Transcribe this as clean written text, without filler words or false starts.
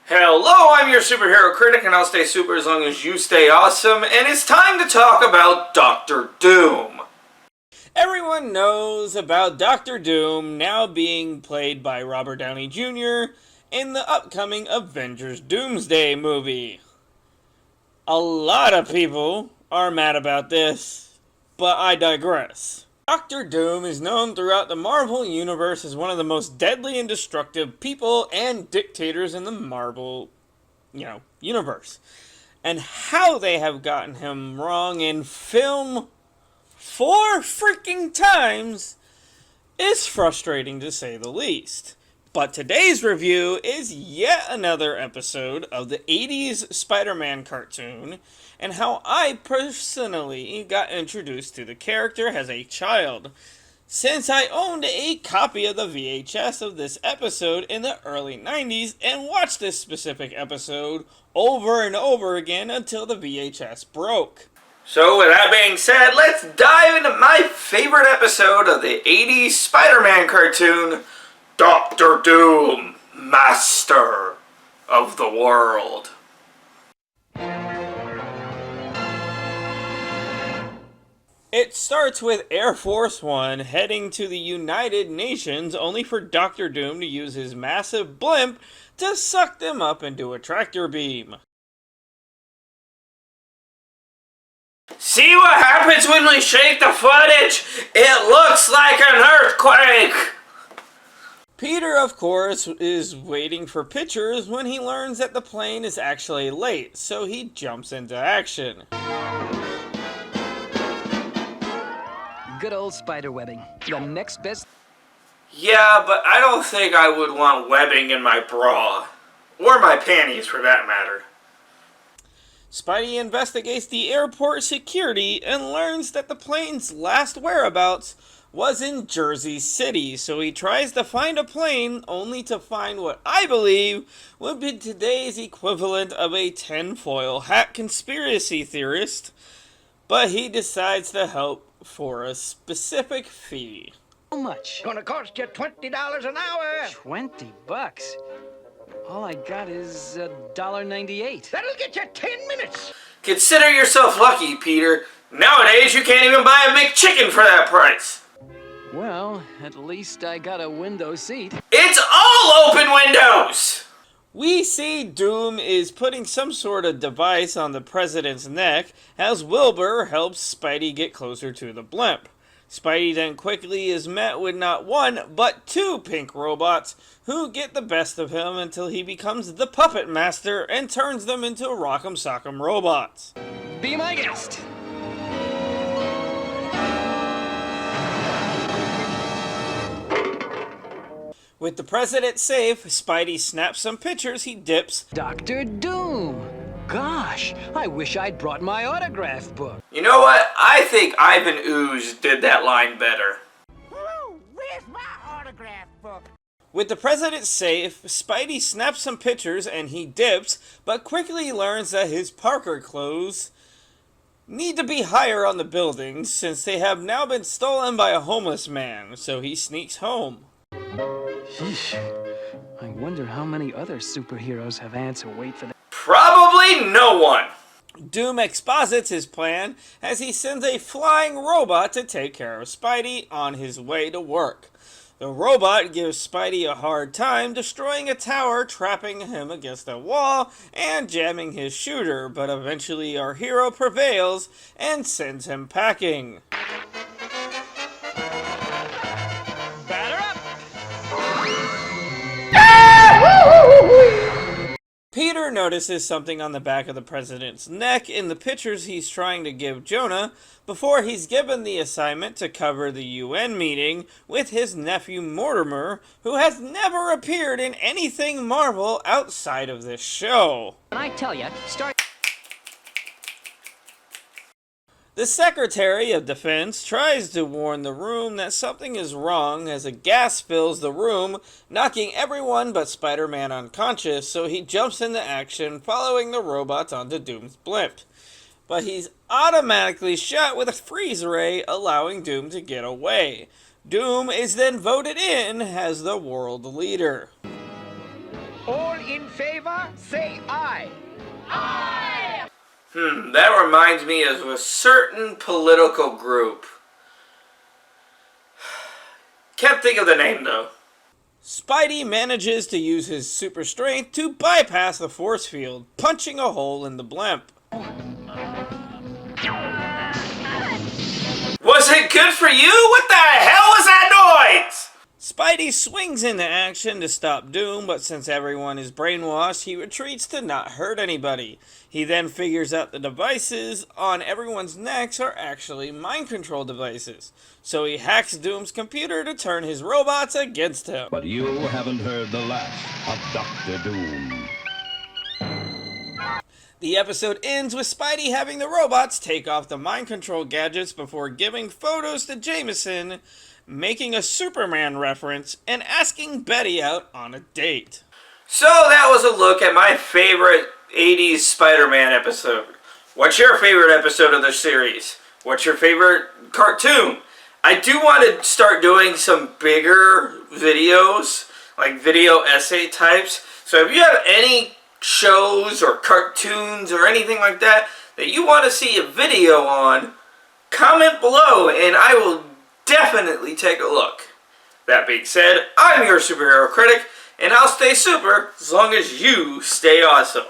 Hello, I'm your superhero critic, and I'll stay super as long as you stay awesome, and it's time to talk about Doctor Doom. Everyone knows about Doctor Doom now being played by Robert Downey Jr. in the upcoming Avengers Doomsday movie. A lot of people are mad about this, but I digress. Doctor Doom is known throughout the Marvel Universe as one of the most deadly and destructive people and dictators in the Marvel, universe. And how they have gotten him wrong in film 4 freaking times is frustrating to say the least. But today's review is yet another episode of the 80's Spider-Man cartoon, and how I personally got introduced to the character as a child, since I owned a copy of the VHS of this episode in the early 90s and watched this specific episode over and over again until the VHS broke. So with that being said, let's dive into my favorite episode of the 80's Spider-Man cartoon, Doctor Doom, Master of the World. It starts with Air Force One heading to the United Nations, only for Doctor Doom to use his massive blimp to suck them up into a tractor beam. See what happens when we shake the footage? It looks like an earthquake! Peter, of course, is waiting for pictures when he learns that the plane is actually late, so he jumps into action. Good old spider webbing. The next best... Yeah, but I don't think I would want webbing in my bra. Or my panties, for that matter. Spidey investigates the airport security and learns that the plane's last whereabouts was in Jersey City, so he tries to find a plane only to find what I believe would be today's equivalent of a tinfoil hat conspiracy theorist, but he decides to help for a specific fee. How much? Gonna cost you $20 an hour. 20 bucks. All I got is $1.98. That'll get you 10 minutes. Consider yourself lucky, Peter. Nowadays, you can't even buy a McChicken for that price. Well, at least I got a window seat. It's all open windows! We see Doom is putting some sort of device on the president's neck as Wilbur helps Spidey get closer to the blimp. Spidey then quickly is met with not one, but 2 pink robots who get the best of him until he becomes the puppet master and turns them into Rock'em Sock'em robots. Be my guest. With the president safe, Spidey snaps some pictures, he dips. Doctor Doom. Gosh, I wish I'd brought my autograph book. You know what? I think Ivan Ooze did that line better. Whoa, where's my autograph book? With the president safe, Spidey snaps some pictures and he dips, but quickly learns that his Parker clothes need to be higher on the buildings since they have now been stolen by a homeless man, so he sneaks home. Sheesh. I wonder how many other superheroes have had to wait for that. Probably no one! Doom exposits his plan as he sends a flying robot to take care of Spidey on his way to work. The robot gives Spidey a hard time, destroying a tower, trapping him against a wall, and jamming his shooter, but eventually our hero prevails and sends him packing. Peter notices something on the back of the president's neck in the pictures he's trying to give Jonah before he's given the assignment to cover the UN meeting with his nephew Mortimer, who has never appeared in anything Marvel outside of this show. And I tell you, start... The Secretary of Defense tries to warn the room that something is wrong as a gas fills the room, knocking everyone but Spider-Man unconscious, so he jumps into action following the robots onto Doom's blimp. But he's automatically shot with a freeze ray, allowing Doom to get away. Doom is then voted in as the world leader. All in favor, say aye. That reminds me of a certain political group. Can't think of the name, though. Spidey manages to use his super strength to bypass the force field, punching a hole in the blimp. Was it good for you? What the hell was that noise? Spidey swings into action to stop Doom, but since everyone is brainwashed, he retreats to not hurt anybody. He then figures out the devices on everyone's necks are actually mind control devices. So he hacks Doom's computer to turn his robots against him. But you haven't heard the last of Dr. Doom. The episode ends with Spidey having the robots take off the mind control gadgets before giving photos to Jameson, making a Superman reference, and asking Betty out on a date. So that was a look at my favorite 80s Spider-Man episode. What's your favorite episode of the series? What's your favorite cartoon? I do want to start doing some bigger videos, like video essay types. So if you have any shows or cartoons or anything like that that you want to see a video on, comment below and I will definitely take a look. That being said, I'm your superhero critic, and I'll stay super as long as you stay awesome.